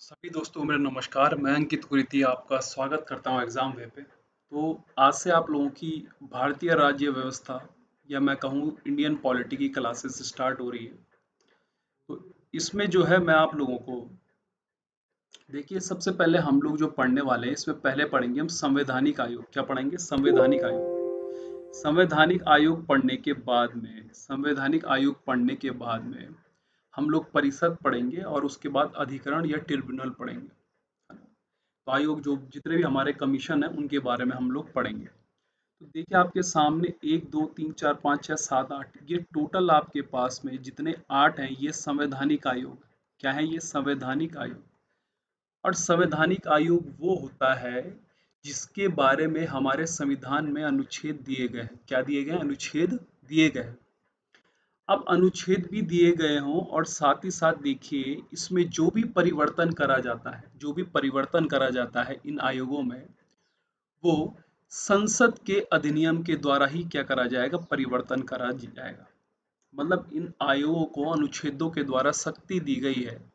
सभी दोस्तों को मेरा नमस्कार। मैं अंकित कुरीति आपका स्वागत करता हूं एग्ज़ाम वे पे। तो आज से आप लोगों की भारतीय राज्य व्यवस्था या मैं कहूं इंडियन पॉलिटी की क्लासेस स्टार्ट हो रही है। तो इसमें जो है मैं आप लोगों को देखिए, सबसे पहले हम लोग जो पढ़ने वाले हैं इसमें पहले पढ़ेंगे हम संवैधानिक आयोग। क्या पढ़ेंगे? संवैधानिक आयोग। संवैधानिक आयोग पढ़ने के बाद में हम लोग परिषद पढ़ेंगे और उसके बाद अधिकरण या ट्रिब्यूनल पढ़ेंगे। तो आयोग जो जितने भी हमारे कमीशन है उनके बारे में हम लोग पढ़ेंगे। तो देखिए, आपके सामने 1 2 3 4 5 6 7 8 ये टोटल आपके पास में जितने 8 हैं ये संवैधानिक आयोग। क्या है ये? संवैधानिक आयोग। और संवैधानिक आयोग वो होता है जिसके बारे में हमारे संविधान में अनुच्छेद दिए गए हैं। क्या दिए गए हैं? अनुच्छेद दिए गए हैं। अब अनुच्छेद भी दिए गए हों और साथ ही साथ देखिए, इसमें जो भी परिवर्तन करा जाता है इन आयोगों में, वो संसद के अधिनियम के द्वारा ही क्या करा जाएगा? परिवर्तन करा जाएगा। मतलब इन आयोगों को अनुच्छेदों के द्वारा शक्ति दी गई है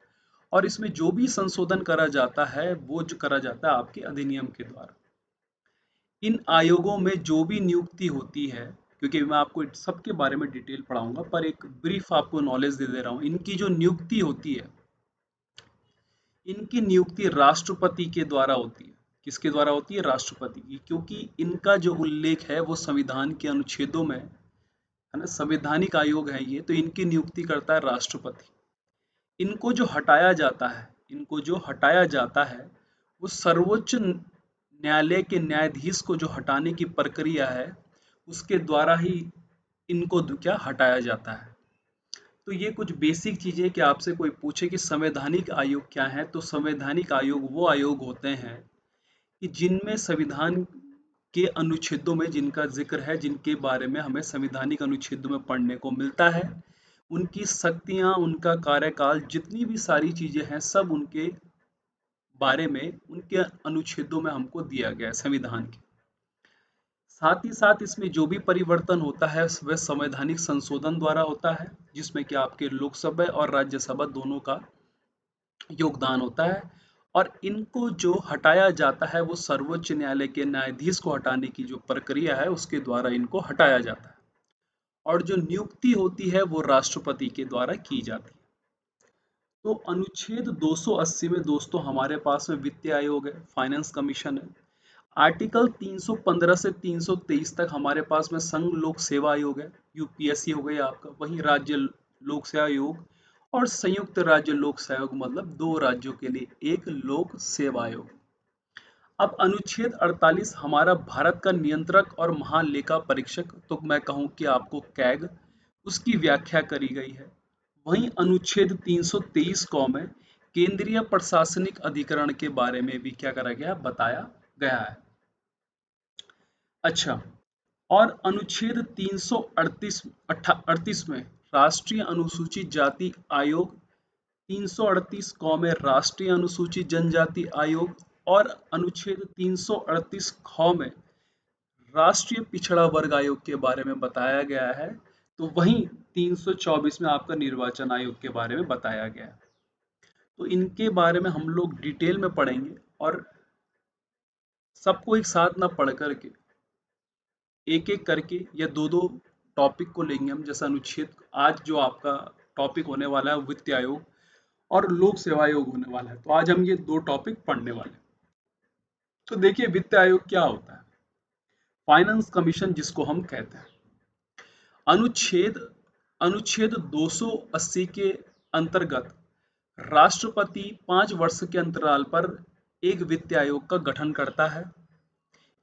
और इसमें जो भी संशोधन करा जाता है वो जो करा जाता है आपके अधिनियम के द्वारा। इन आयोगों में जो भी नियुक्ति होती है, क्योंकि मैं आपको सबके बारे में डिटेल पढ़ाऊंगा, पर एक ब्रीफ आपको नॉलेज दे दे रहा हूँ। इनकी जो नियुक्ति होती है, इनकी नियुक्ति राष्ट्रपति के द्वारा होती है। किसके द्वारा होती है? राष्ट्रपति की। क्योंकि इनका जो उल्लेख है वो संविधान के अनुच्छेदों में है ना। संवैधानिक आयोग है ये, तो इनकी नियुक्ति करता है राष्ट्रपति। इनको जो हटाया जाता है वो सर्वोच्च न्यायालय के न्यायाधीश को जो हटाने की प्रक्रिया है उसके द्वारा ही इनको क्या हटाया जाता है। तो ये कुछ बेसिक चीजें कि आपसे कोई पूछे कि संवैधानिक आयोग क्या है, तो संवैधानिक आयोग वो आयोग होते हैं कि जिनमें संविधान के अनुच्छेदों में जिनका जिक्र है, जिनके बारे में हमें संवैधानिक अनुच्छेदों में पढ़ने को मिलता है, उनकी शक्तियां, उनका कार्यकाल, जितनी भी सारी चीजें हैं, सब उनके बारे में उनके अनुच्छेदों में हमको दिया गया है संविधान के। साथ ही साथ इसमें जो भी परिवर्तन होता है वह संवैधानिक संशोधन द्वारा होता है, जिसमें कि आपके लोकसभा और राज्यसभा दोनों का योगदान होता है। और इनको जो हटाया जाता है वो सर्वोच्च न्यायालय के न्यायाधीश को हटाने की जो प्रक्रिया है उसके द्वारा इनको हटाया जाता है। और जो नियुक्ति होती है वो राष्ट्रपति के द्वारा की जाती है। तो अनुच्छेद 280 में दोस्तों हमारे पास में वित्तीय आयोग है, फाइनेंस कमीशन है। आर्टिकल 315 से 323 तक हमारे पास में संघ लोक सेवा आयोग है, यूपीएससी हो गई आपका। वहीं राज्य लोक सेवा आयोग और संयुक्त राज्य लोक सेवा आयोग, मतलब दो राज्यों के लिए एक लोक सेवा आयोग। अब अनुच्छेद 48 हमारा भारत का नियंत्रक और महालेखा परीक्षक, तो मैं कहूं कि आपको कैग, उसकी व्याख्या करी गई है। वहीं अनुच्छेद 323 क में केंद्रीय प्रशासनिक अधिकरण के बारे में भी क्या करा गया? बताया गया है। अच्छा, और अनुच्छेद 338 में राष्ट्रीय अनुसूचित जाति आयोग, 338 क में राष्ट्रीय अनुसूचित जनजाति आयोग और अनुच्छेद 338 ख में राष्ट्रीय पिछड़ा वर्ग आयोग के बारे में बताया गया है। तो वहीं 324 में आपका निर्वाचन आयोग के बारे में बताया गया है। तो इनके बारे में हम लोग डिटेल में पढ़ेंगे और सबको एक साथ ना पढ़ करके एक एक करके या दो दो टॉपिक को लेंगे हम। जैसा अनुच्छेद आज जो आपका टॉपिक होने वाला है वित्त आयोग और लोक सेवा आयोग होने वाला है, तो आज हम ये दो टॉपिक पढ़ने वाले हैं। तो देखिए, वित्त आयोग क्या होता है? फाइनेंस कमीशन जिसको हम कहते हैं। अनुच्छेद अनुच्छेद 280 के अंतर्गत राष्ट्रपति 5 वर्ष के अंतराल पर एक वित्त आयोग का गठन करता है।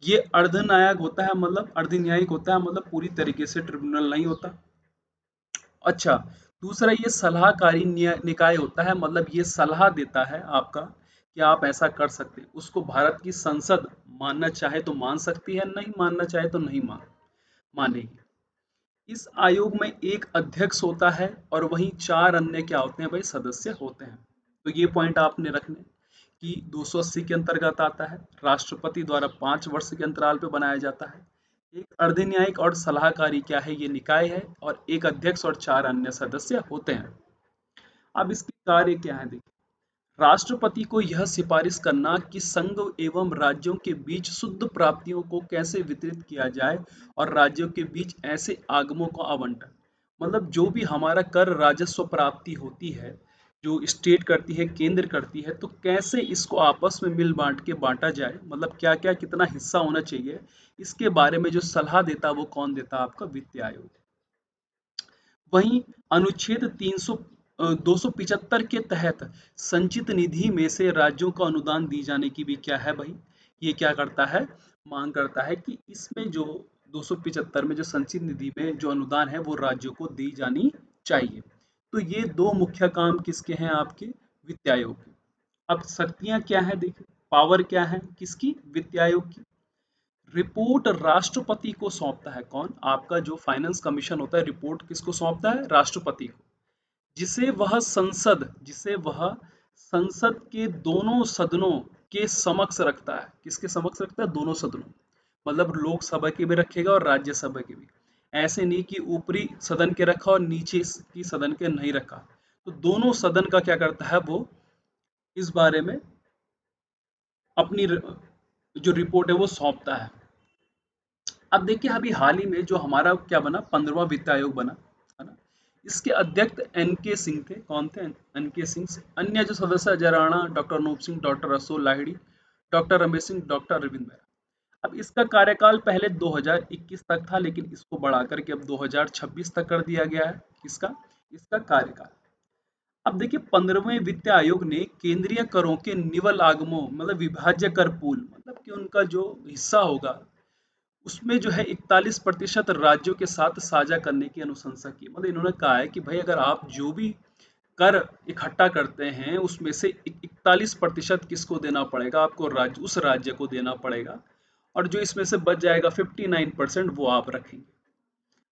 ये अर्धन्यायिक होता है, मतलब अर्धन्यायिक होता है, मतलब पूरी तरीके से ट्रिब्यूनल नहीं होता। अच्छा, दूसरा ये सलाहकारी निकाय होता है, मतलब ये सलाह देता है आपका कि आप ऐसा कर सकते हैं। उसको भारत की संसद मानना चाहे तो मान सकती है, नहीं मानना चाहे तो नहीं मानेगी। इस आयोग में एक अध्यक्ष होता है और वहीं 4 अन्य क्या होते हैं भाई? सदस्य होते हैं। तो ये पॉइंट आपने रखने कि 280 के अंतर्गत आता है, राष्ट्रपति द्वारा 5 वर्ष के अंतराल पे बनाया जाता है। एक अर्धन्यायिक और सलाहकारी क्या है? ये निकाय है और एक अध्यक्ष और 4 अन्य सदस्य होते हैं। अब इसके कार्य क्या है देखिए। राष्ट्रपति को यह सिफारिश करना कि संघ एवं राज्यों के बीच शुद्ध प्राप्तियों को कैसे वितरित किया जाए और राज्यों के बीच ऐसे आगमों का आवंटन, मतलब जो भी हमारा कर राजस्व प्राप्ति होती है, जो स्टेट करती है, केंद्र करती है, तो कैसे इसको आपस में मिल बांट के बांटा जाए, मतलब क्या क्या कितना हिस्सा होना चाहिए, इसके बारे में जो सलाह देता वो कौन देता? आपका वित्त आयोग। वहीं अनुच्छेद 275 के तहत संचित निधि में से राज्यों को अनुदान दी जाने की भी क्या है भाई, ये क्या करता है, मांग करता है कि इसमें जो 275 में जो संचित निधि में जो अनुदान है वो राज्यों को दी जानी चाहिए। तो ये दो मुख्य काम किसके हैं? आपके वित्त आयोग के। अब शक्तियां क्या है, देखिए पावर क्या है किसकी? वित्त आयोग की। रिपोर्ट राष्ट्रपति को सौंपता है कौन? आपका जो फाइनेंस कमीशन होता है, रिपोर्ट किसको सौंपता है? राष्ट्रपति को। जिसे वह संसद के दोनों सदनों के समक्ष रखता है। किसके समक्ष रखता है? दोनों सदनों, मतलब लोकसभा के भी रखेगा और राज्यसभा के भी। ऐसे नहीं कि ऊपरी सदन के रखा और नीचे की सदन के नहीं रखा। तो दोनों सदन का क्या करता है वो, इस बारे में अपनी जो रिपोर्ट है वो सौंपता है। अब देखिए अभी हाल ही में जो हमारा क्या बना, 15वां वित्त आयोग बना, है ना? इसके अध्यक्ष एन के सिंह थे। कौन थे? एन के सिंह। अन्य जो सदस्य Ajay Rana, doctor Anup Singh, doctor Asol Lahiri, doctor Ramesh Singh, doctor Arvind Bera. अब इसका कार्यकाल पहले 2021 तक था, लेकिन इसको बढ़ा करके अब 2026 तक कर दिया गया है। किसका? इसका कार्यकाल। अब देखिए 15वें वित्त आयोग ने केंद्रीय करों के निवल आगमों, मतलब विभाज्य कर पूल, मतलब कि उनका जो हिस्सा होगा उसमें जो है 41% राज्यों के साथ साझा करने की अनुशंसा की। मतलब इन्होंने कहा है कि भाई अगर आप जो भी कर इकट्ठा करते हैं उसमें से 41% किसको देना पड़ेगा? आपको राज्य, उस राज्य को देना पड़ेगा, और जो इसमें से बच जाएगा 59% वो आप रखेंगे।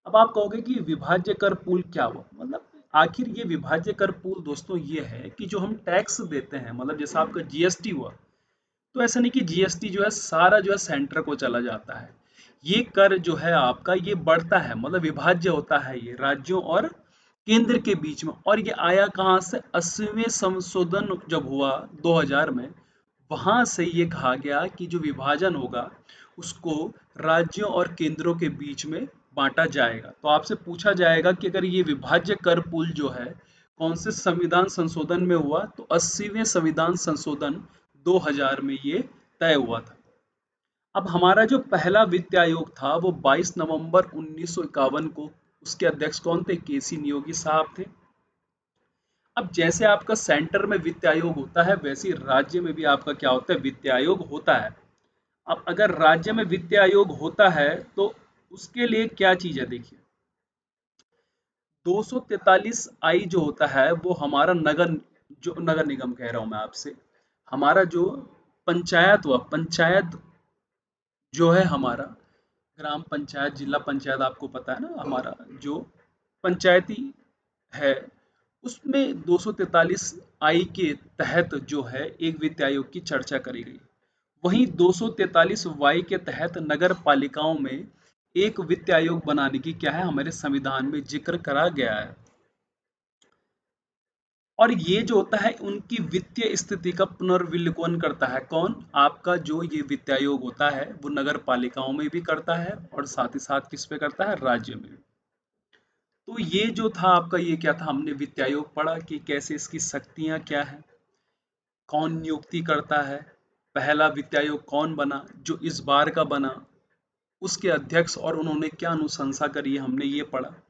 अब आप कहोगे कि विभाज्य कर पूल क्या हुआ? मतलब आखिर ये विभाज्य कर पूल दोस्तों ये है कि जो हम टैक्स देते हैं, मतलब जैसा आपका जीएसटी हुआ, तो ऐसा नहीं कि जीएसटी जो है सारा जो है सेंटर को चला जाता है। ये कर जो है आपका ये बढ़ता है, मतलब विभाज्य होता है ये राज्यों और केंद्र के बीच में। और ये आया कहाँ से? 80वें संशोधन जब हुआ 2000 में, वहां से ये कहा गया कि जो विभाजन होगा उसको राज्यों और केंद्रों के बीच में बांटा जाएगा। तो आपसे पूछा जाएगा कि अगर ये विभाज्य कर पुल जो है कौन से संविधान संशोधन में हुआ, तो 80वें संविधान संशोधन 2000 में ये तय हुआ था। अब हमारा जो पहला वित्त आयोग था वो 22 नवंबर 1951 को, उसके अध्यक्ष कौन थे? केसी नियोगी साहब थे। अब जैसे आपका सेंटर में वित्त आयोग होता है, वैसे ही राज्य में भी आपका क्या होता है? वित्त आयोग होता है। अब अगर राज्य में वित्त आयोग होता है तो उसके लिए क्या चीज है, देखिए 243 आई जो होता है वो हमारा नगर, जो नगर निगम कह रहा हूं मैं आपसे, हमारा जो पंचायत हुआ, पंचायत जो है हमारा ग्राम पंचायत, जिला पंचायत, आपको पता है ना, हमारा जो पंचायती है, उसमें 243 आई के तहत जो है एक वित्त आयोग की चर्चा करी गई। वहीं 243 वाई के तहत नगर पालिकाओं में एक वित्त आयोग बनाने की क्या है, हमारे संविधान में जिक्र करा गया है। और ये जो होता है उनकी वित्तीय स्थिति का पुनर्विलोकन करता है कौन? आपका जो ये वित्त आयोग होता है वो नगर पालिकाओं में भी करता है और साथ ही साथ किस पे करता है? राज्य में भी। तो ये जो था आपका, ये क्या था, हमने वित्त आयोग पढ़ा कि कैसे इसकी शक्तियां क्या है, कौन नियुक्ति करता है, पहला वित्त आयोग कौन बना, जो इस बार का बना, उसके अध्यक्ष और उन्होंने क्या अनुशंसा करी है, हमने ये पढ़ा।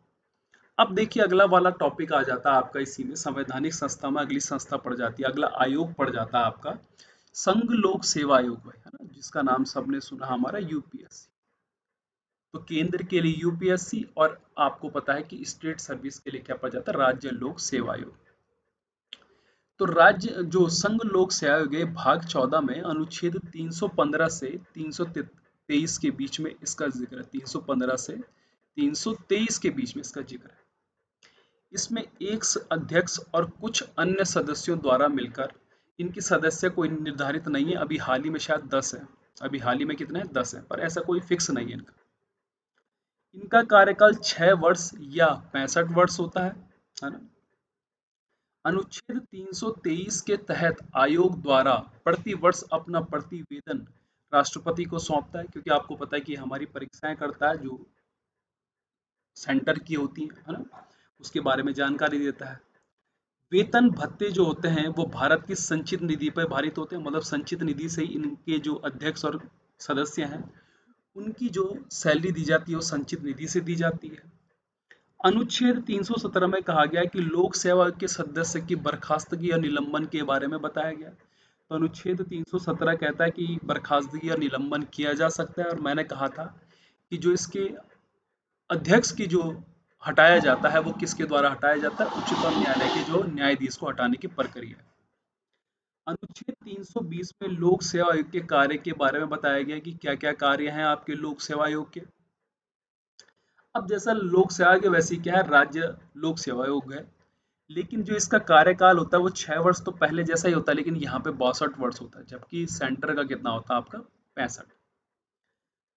अब देखिए अगला वाला टॉपिक आ जाता है आपका इसी में, संवैधानिक संस्था में अगली संस्था पड़ जाती है, अगला आयोग पड़ जाता है आपका संघ लोक सेवा आयोग, है ना, जिसका नाम सबने सुना, हमारा यूपीएससी। तो केंद्र के लिए यूपीएससी, और आपको पता है कि स्टेट सर्विस के लिए क्या पड़ जाता है? राज्य लोक सेवा आयोग। तो राज्य जो संघ लोक सेवा आयोग है, भाग 14 में अनुच्छेद 315 से 323 के बीच में इसका जिक्र है, 315 से 323 के बीच में इसका जिक्र है। इसमें एक अध्यक्ष और कुछ अन्य सदस्यों द्वारा मिलकर, इनकी सदस्य कोई निर्धारित नहीं है, अभी हाल ही में शायद 10 है, अभी हाल ही में कितने हैं? 10 है, पर ऐसा कोई फिक्स नहीं है इनका। इनका कार्यकाल 6 वर्ष या 65 वर्ष होता है ना। अनुच्छेद 323 के तहत आयोग द्वारा प्रति वर्ष अपना प्रतिवेदन राष्ट्रपति को सौंपता है, क्योंकि आपको पता है कि हमारी परीक्षाएं करता है जो सेंटर की होती है ना, उसके बारे में जानकारी देता है। वेतन भत्ते जो होते हैं वो भारत की संचित निधि पर भारित होते हैं, मतलब संचित निधि से ही इनके जो अध्यक्ष और सदस्य हैं उनकी जो सैलरी दी जाती है वो संचित निधि से दी जाती है। अनुच्छेद 317 में कहा गया है कि लोक सेवा आयोग के सदस्य की बर्खास्तगी या निलंबन के बारे में बताया गया। तो अनुच्छेद 317 कहता है कि बर्खास्तगी या निलंबन किया जा सकता है, और मैंने कहा था कि जो इसके अध्यक्ष की जो हटाया जाता है वो किसके द्वारा हटाया जाता है, उच्चतम न्यायालय के जो न्यायाधीश को हटाने की प्रक्रिया। अनुच्छेद 320 में लोक सेवा आयोग के कार्य के बारे में बताया गया कि क्या क्या कार्य हैं आपके लोक सेवा आयोग के। अब जैसा लोक सेवा आयोग है वैसे ही क्या है, राज्य लोक सेवा आयोग है, लेकिन जो इसका कार्यकाल होता है वो 6 वर्ष तो पहले जैसा ही होता है, लेकिन यहाँ पे 62 वर्ष होता है, जबकि सेंटर का कितना होता है आपका 65।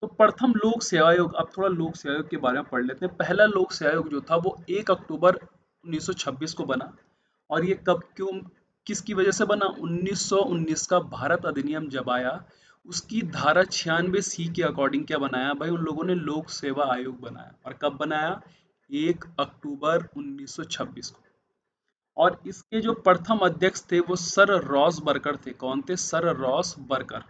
तो प्रथम लोक सेवा आयोग, अब थोड़ा लोक सेवा आयोग के बारे में पढ़ लेते हैं। पहला लोक सेवा आयोग जो था वो 1 अक्टूबर 1926 को बना, और ये कब क्यों किसकी वजह से बना, 1919 का भारत अधिनियम जब आया उसकी धारा 96C के अकॉर्डिंग क्या बनाया भाई, उन लोगों ने लोक सेवा आयोग बनाया। और कब बनाया, 1 अक्टूबर 1926 को। और इसके जो प्रथम अध्यक्ष थे वो सर रॉस बर्कर थे। कौन थे, सर रॉस बर्कर।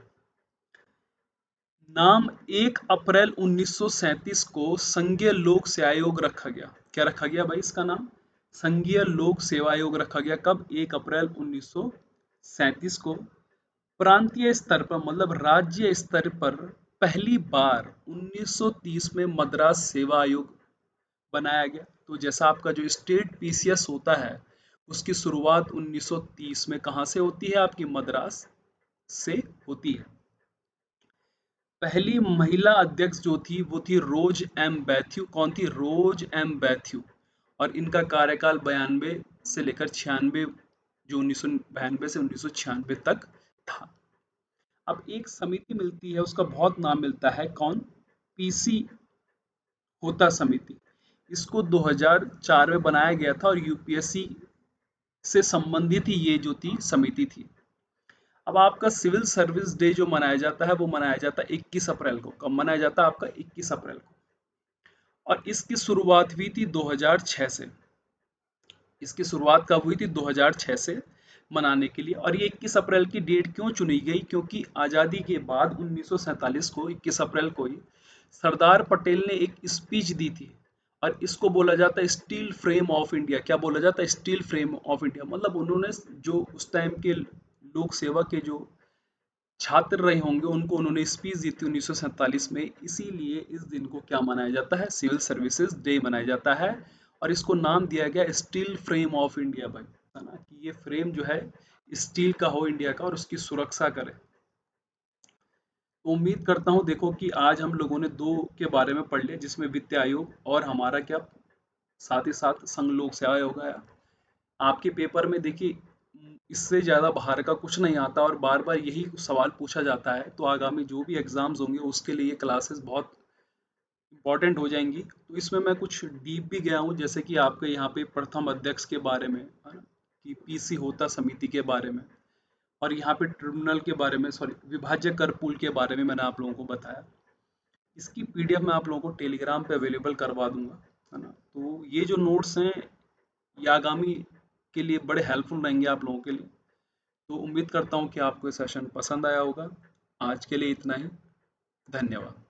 नाम 1 अप्रैल 1937 को संघीय लोक सेवा आयोग रखा गया। क्या रखा गया भाई, इसका नाम संघीय लोक सेवा आयोग रखा गया। कब, 1 अप्रैल 1937 को। प्रांतीय स्तर पर मतलब राज्य स्तर पर पहली बार 1930 में मद्रास सेवा आयोग बनाया गया। तो जैसा आपका जो स्टेट पीसीएस होता है उसकी शुरुआत 1930 में कहाँ से होती है, आपकी मद्रास से होती है। पहली महिला अध्यक्ष जो थी वो थी रोज एम बैथ्यू। कौन थी, रोज एम बैथ्यू। और इनका कार्यकाल 92 से लेकर 96, जो 1992 से 1996 तक था। अब एक समिति मिलती है, उसका बहुत नाम मिलता है, कौन, पीसी होता समिति। इसको 2004 में बनाया गया था और यूपीएससी से संबंधित ही ये जो थी समिति थी। अब आपका सिविल सर्विस डे जो मनाया जाता है वो मनाया जाता है 21 अप्रैल को। कब मनाया जाता है आपका, 21 अप्रैल को। और इसकी शुरुआत हुई थी 2006 से। इसकी शुरुआत कब हुई थी, 2006 से मनाने के लिए। और ये 21 अप्रैल की डेट क्यों चुनी गई, क्योंकि आज़ादी के बाद 1947 को 21 अप्रैल को ही सरदार पटेल ने एक स्पीच दी थी, और इसको बोला जाता है स्टील फ्रेम ऑफ इंडिया। क्या बोला जाता है, स्टील फ्रेम ऑफ इंडिया। मतलब उन्होंने जो उस टाइम के लोक सेवा के जो छात्र रहे होंगे उनको उन्होंने स्पीच दी थी 1947 में, इसीलिए इस दिन को क्या मनाया जाता है, सिविल सर्विसेज डे मनाया जाता है। और इसको नाम दिया गया स्टील फ्रेम ऑफ इंडिया भाई, है ना, कि ये फ्रेम जो है स्टील का हो इंडिया का और उसकी सुरक्षा करे। तो उम्मीद करता हूँ देखो कि आज हम लोगों ने दो के बारे में पढ़ लिया, जिसमें वित्त आयोग और हमारा क्या, साथ ही साथ संघ लोक सेवा आयोग आया। आपके पेपर में देखिए इससे ज़्यादा बाहर का कुछ नहीं आता और बार बार यही सवाल पूछा जाता है। तो आगामी जो भी एग्जाम्स होंगे उसके लिए क्लासेस बहुत इंपॉर्टेंट हो जाएंगी। तो इसमें मैं कुछ डीप भी गया हूँ, जैसे कि आपके यहाँ पे प्रथम अध्यक्ष के बारे में, है ना, कि पीसी होता समिति के बारे में, और यहाँ पे ट्रिब्यूनल के बारे में, सॉरी विभाज्य कर पूल के बारे में मैंने आप लोगों को बताया। इसकी पीडीएफ मैं आप लोगों को टेलीग्राम पे अवेलेबल करवा दूंगा, है ना। तो ये जो नोट्स हैं ये आगामी के लिए बड़े हेल्पफुल रहेंगे आप लोगों के लिए। तो उम्मीद करता हूँ कि आपको ये सेशन पसंद आया होगा। आज के लिए इतना ही, धन्यवाद।